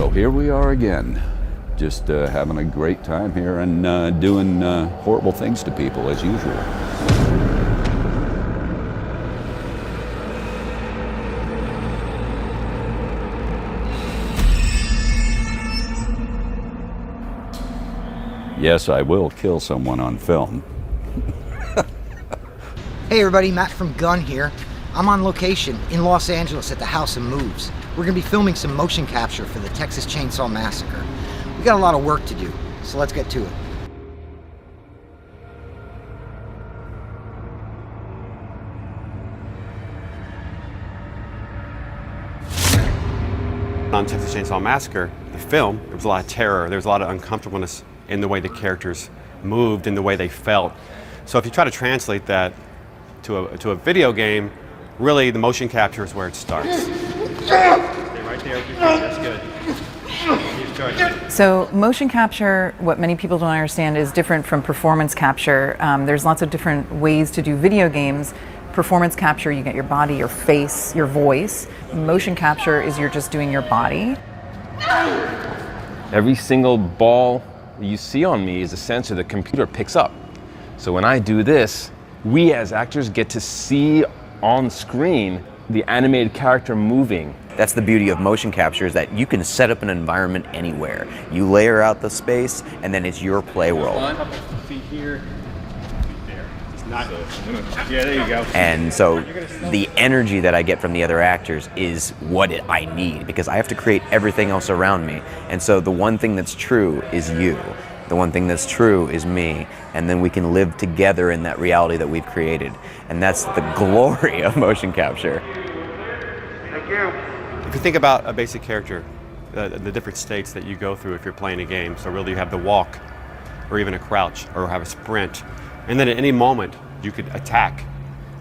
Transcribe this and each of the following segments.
So here we are again, just having a great time here and doing horrible things to people as usual. Yes, I will kill someone on film. Hey everybody, Matt from Gun here. I'm on location in Los Angeles at the House of Moves. We're going to be filming some motion capture for the Texas Chain Saw Massacre. We got a lot of work to do, so let's get to it. On Texas Chain Saw Massacre, the film, there was a lot of terror, there was a lot of uncomfortableness in the way the characters moved, in the way they felt. So if you try to translate that to a video game, really the motion capture is where it starts. Stay right there with your feet, that's good. So motion capture, what many people don't understand, is different from performance capture. There's lots of different ways to do video games. Performance capture, you get your body, your face, your voice. Motion capture is you're just doing your body. Every single ball you see on me is a sensor the computer picks up. So when I do this, we as actors get to see on screen the animated character moving. That's the beauty of motion capture, is that you can set up an environment anywhere. You layer out the space, and then it's your play world. Feet here, feet there. It's not yeah, there you go. And so the energy that I get from the other actors is what I need, because I have to create everything else around me. And so the one thing that's true is you. The one thing that's true is me, and then we can live together in that reality that we've created. And that's the glory of motion capture. Thank you. If you think about a basic character, the different states that you go through if you're playing a game, so really you have the walk, or even a crouch, or have a sprint, and then at any moment you could attack,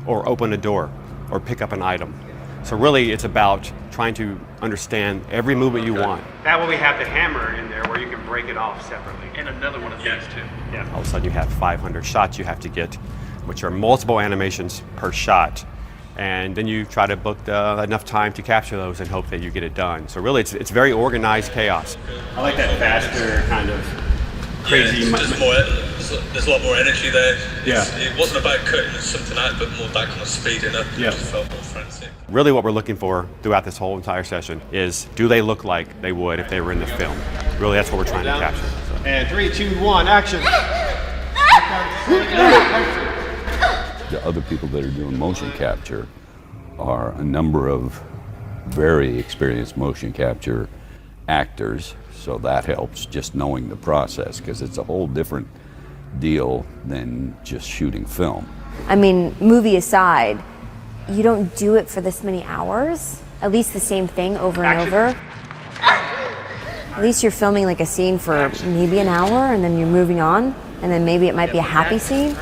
or open a door, or pick up an item. So really it's about trying to understand every movement you want. That way we have the hammer in there where you can break it off separately. And another one of these too. Yeah. All of a sudden you have 500 shots you have to get, which are multiple animations per shot. And then you try to book enough time to capture those and hope that you get it done. So really it's very organized chaos. I like that faster kind of crazy. Yeah, there's a lot more energy there. Yeah. It wasn't about cutting something out, but more that kind of speed in it. Yeah. It just felt more frantic. Really what we're looking for throughout this whole entire session is, do they look like they would if they were in the film? Really, that's what we're trying to capture. So. And 3, 2, 1, action! The other people that are doing motion capture are a number of very experienced motion capture actors, so that helps, just knowing the process, because it's a whole different deal than just shooting film. I mean, movie aside, you don't do it for this many hours, at least the same thing over and over. At least you're filming like a scene for maybe an hour, and then you're moving on, and then maybe it might be a happy scene.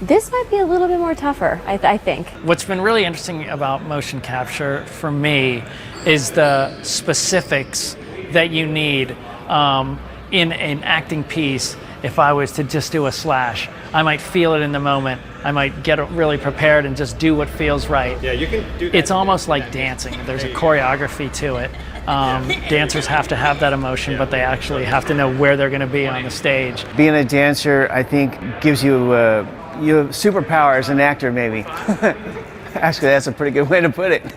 This might be a little bit more tougher, I think. What's been really interesting about motion capture for me is the specifics that you need in an acting piece. If I was to just do a slash, I might feel it in the moment. I might get really prepared and just do what feels right. Yeah, you can do that. It's almost like dancing. There's a choreography to it. Dancers have to have that emotion, but they actually have to know where they're going to be on the stage. Being a dancer, I think, gives you superpower as an actor, maybe. Actually, that's a pretty good way to put it.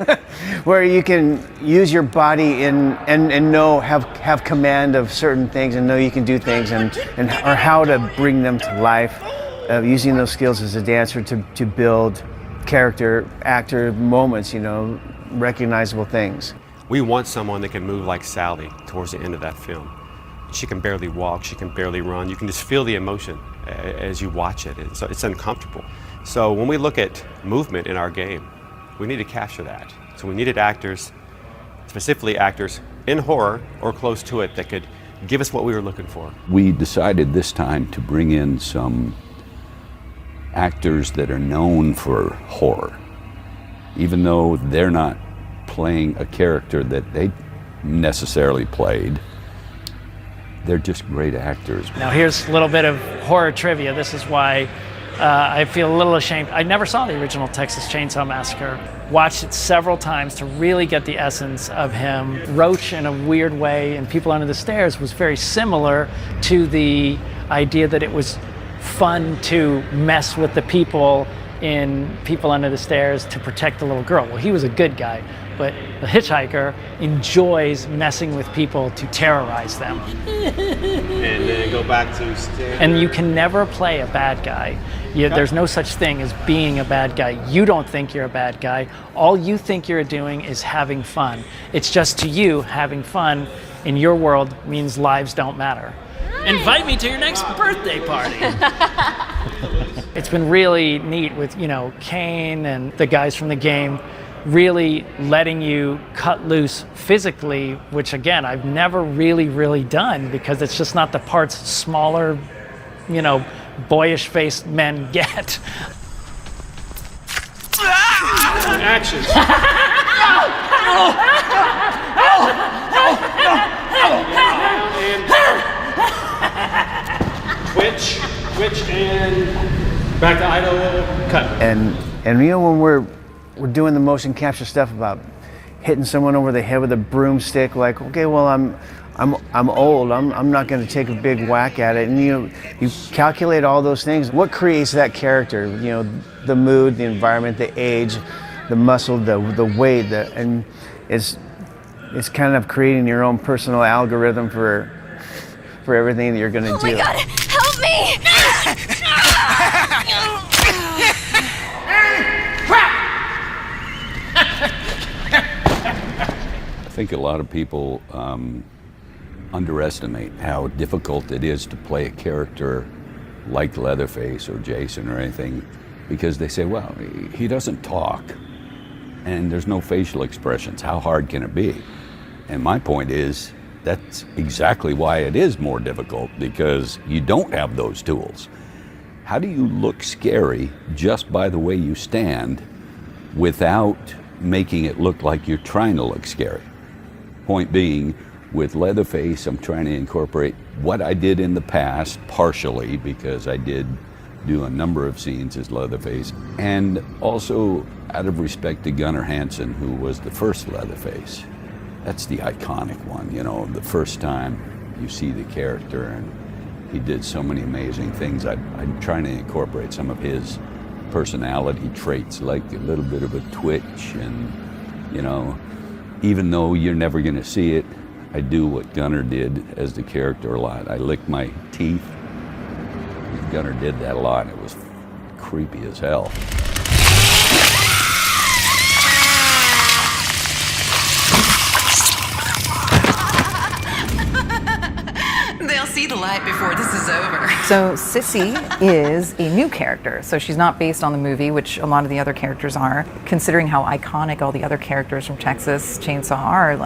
Where you can use your body and have command of certain things, and know you can do things, or how to bring them to life. Using those skills as a dancer to build character, actor moments, recognizable things. We want someone that can move like Sally towards the end of that film. She can barely walk, she can barely run. You can just feel the emotion as you watch it. So it's uncomfortable. So when we look at movement in our game, we need to capture that. So we needed actors, specifically actors in horror or close to it, that could give us what we were looking for. We decided this time to bring in some actors that are known for horror, even though they're not playing a character that they necessarily played. They're just great actors. Now here's a little bit of horror trivia. This is why I feel a little ashamed. I never saw the original Texas Chainsaw Massacre. Watched it several times to really get the essence of him. Roach, in a weird way, and People Under the Stairs was very similar to the idea that it was fun to mess with the people in People Under the Stairs to protect the little girl. Well, he was a good guy, but the hitchhiker enjoys messing with people to terrorize them. And then go back to standard. And you can never play a bad guy. There's no such thing as being a bad guy. You don't think you're a bad guy. All you think you're doing is having fun. It's just to you, having fun in your world means lives don't matter. Invite me to your next birthday party. It's been really neat with, Kane and the guys from the game really letting you cut loose physically, which again, I've never really done because it's just not the parts smaller, boyish faced men get. Action. Twitch, and back to Idaho, cut. And when we're doing the motion capture stuff about hitting someone over the head with a broomstick, like, okay, well, I'm old. I'm not going to take a big whack at it. And you calculate all those things. What creates that character? The mood, the environment, the age, the muscle, the weight, and it's kind of creating your own personal algorithm for everything that you're going to do. Oh my God! Help me! I think a lot of people underestimate how difficult it is to play a character like Leatherface or Jason or anything, because they say, well, he doesn't talk and there's no facial expressions. How hard can it be? And my point is, that's exactly why it is more difficult, because you don't have those tools. How do you look scary just by the way you stand without making it look like you're trying to look scary? Point being, with Leatherface, I'm trying to incorporate what I did in the past, partially, because I did do a number of scenes as Leatherface, and also out of respect to Gunnar Hansen, who was the first Leatherface. That's the iconic one, the first time you see the character, and he did so many amazing things. I'm trying to incorporate some of his personality traits, like a little bit of a twitch, and even though you're never going to see it, I do what Gunnar did as the character a lot. I lick my teeth. Gunnar did that a lot. It was creepy as hell. They'll see the light before this is over. So Sissy is a new character. So she's not based on the movie, which a lot of the other characters are. Considering how iconic all the other characters from Texas Chainsaw are,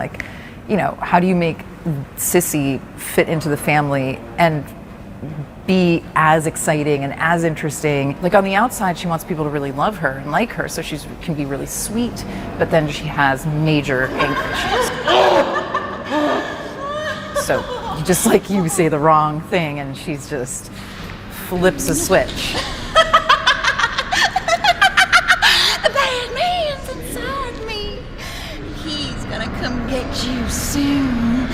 how do you make Sissy fit into the family and be as exciting and as interesting? Like, on the outside, she wants people to really love her and like her, so she can be really sweet, but then she has major anger issues. So you say the wrong thing and she's just flips a switch. The bad man's inside me. He's gonna come get you soon.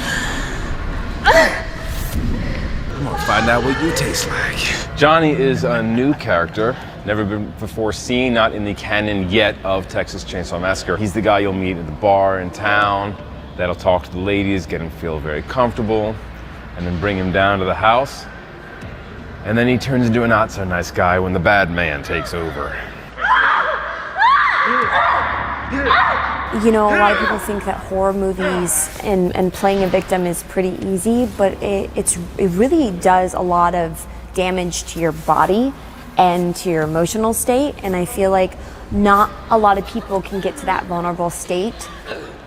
I'm gonna find out what you taste like. Johnny is a new character, never been before seen, not in the canon yet of Texas Chainsaw Massacre. He's the guy you'll meet at the bar in town that'll talk to the ladies, get him feel very comfortable, and then bring him down to the house. And then he turns into a not so nice guy when the bad man takes over. A lot of people think that horror movies and playing a victim is pretty easy, but it really does a lot of damage to your body and to your emotional state, and I feel like not a lot of people can get to that vulnerable state.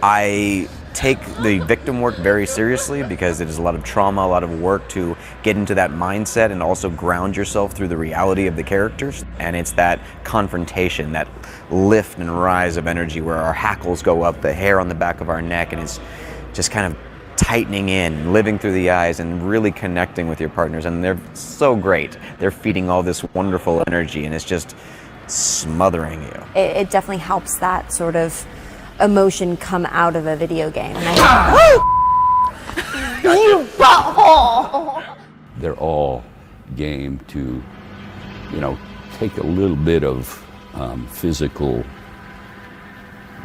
I take the victim work very seriously because it is a lot of trauma, a lot of work to get into that mindset and also ground yourself through the reality of the characters. And it's that confrontation, that lift and rise of energy where our hackles go up, the hair on the back of our neck, and it's just kind of tightening in, living through the eyes, and really connecting with your partners. And they're so great. They're feeding all this wonderful energy, and it's just smothering you. It definitely helps that sort of emotion come out of a video game. And You butthole! They're all game to, take a little bit of physical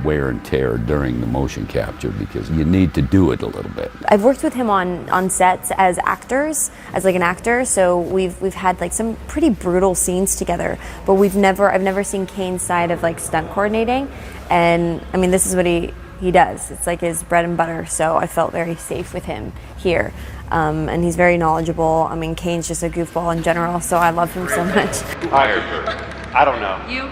wear and tear during the motion capture because you need to do it a little bit. I've worked with him on sets as actors, as like an actor. So we've had like some pretty brutal scenes together, but I've never seen Kane's side of like stunt coordinating. And I mean, this is what he does. It's like his bread and butter. So I felt very safe with him here. And he's very knowledgeable. I mean, Kane's just a goofball in general, so I love him so much. Hired her. I don't know. You?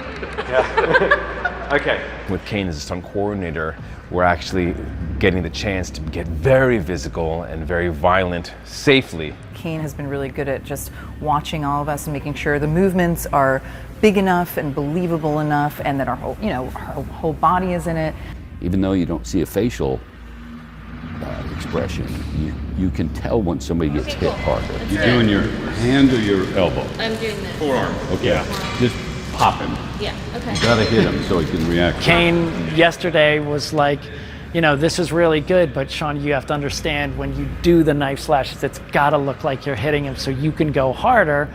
Yeah. Okay. With Kane as a stunt coordinator, we're actually getting the chance to get very physical and very violent safely. Kane has been really good at just watching all of us and making sure the movements are big enough and believable enough, and that our whole body is in it. Even though you don't see a facial expression, you can tell when somebody gets hit harder. You're doing your hand or your elbow? I'm doing this. Forearm. Okay. Yeah. Just pop him. Yeah, okay. You gotta hit him so he can react. Kane yesterday was like, this is really good, but Sean, you have to understand when you do the knife slashes, it's gotta look like you're hitting him so you can go harder.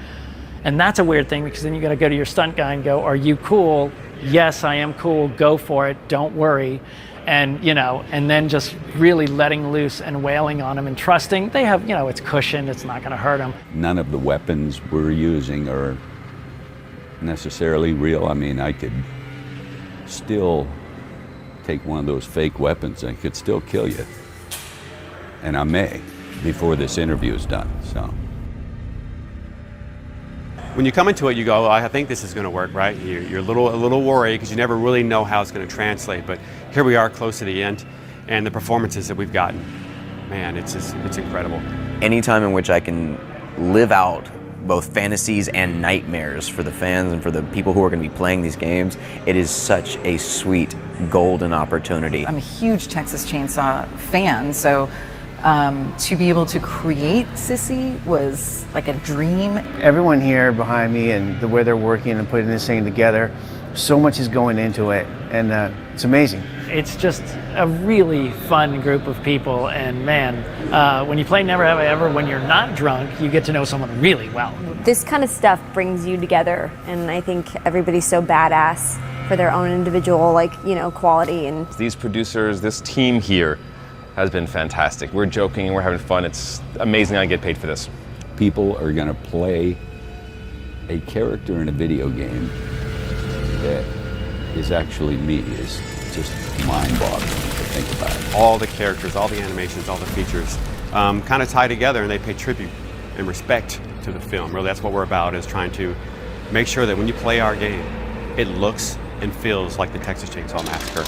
And that's a weird thing because then you gotta go to your stunt guy and go, are you cool? Yes, I am cool, go for it, don't worry. And, and then just really letting loose and wailing on him and trusting. They have, it's cushioned, it's not gonna hurt him. None of the weapons we're using are necessarily real. I mean, I could still take one of those fake weapons and it could still kill you. And I may, before this interview is done, so. When you come into it, you go, I think this is going to work, right? You're a little worried because you never really know how it's going to translate. But here we are, close to the end, and the performances that we've gotten, man, it's incredible. Any time in which I can live out both fantasies and nightmares for the fans and for the people who are going to be playing these games, it is such a sweet, golden opportunity. I'm a huge Texas Chain Saw fan, so to be able to create Sissy was like a dream. Everyone here behind me and the way they're working and putting this thing together, so much is going into it, and it's amazing. It's just a really fun group of people, and man, when you play Never Have I Ever, when you're not drunk, you get to know someone really well. This kind of stuff brings you together, and I think everybody's so badass for their own individual, quality. And These producers, this team here has been fantastic. We're joking and we're having fun. It's amazing I get paid for this. People are going to play a character in a video game that is actually me. Is just mind-boggling to think about. All the characters, all the animations, all the features kind of tie together, and they pay tribute and respect to the film. Really, that's what we're about, is trying to make sure that when you play our game, it looks and feels like the Texas Chain Saw Massacre.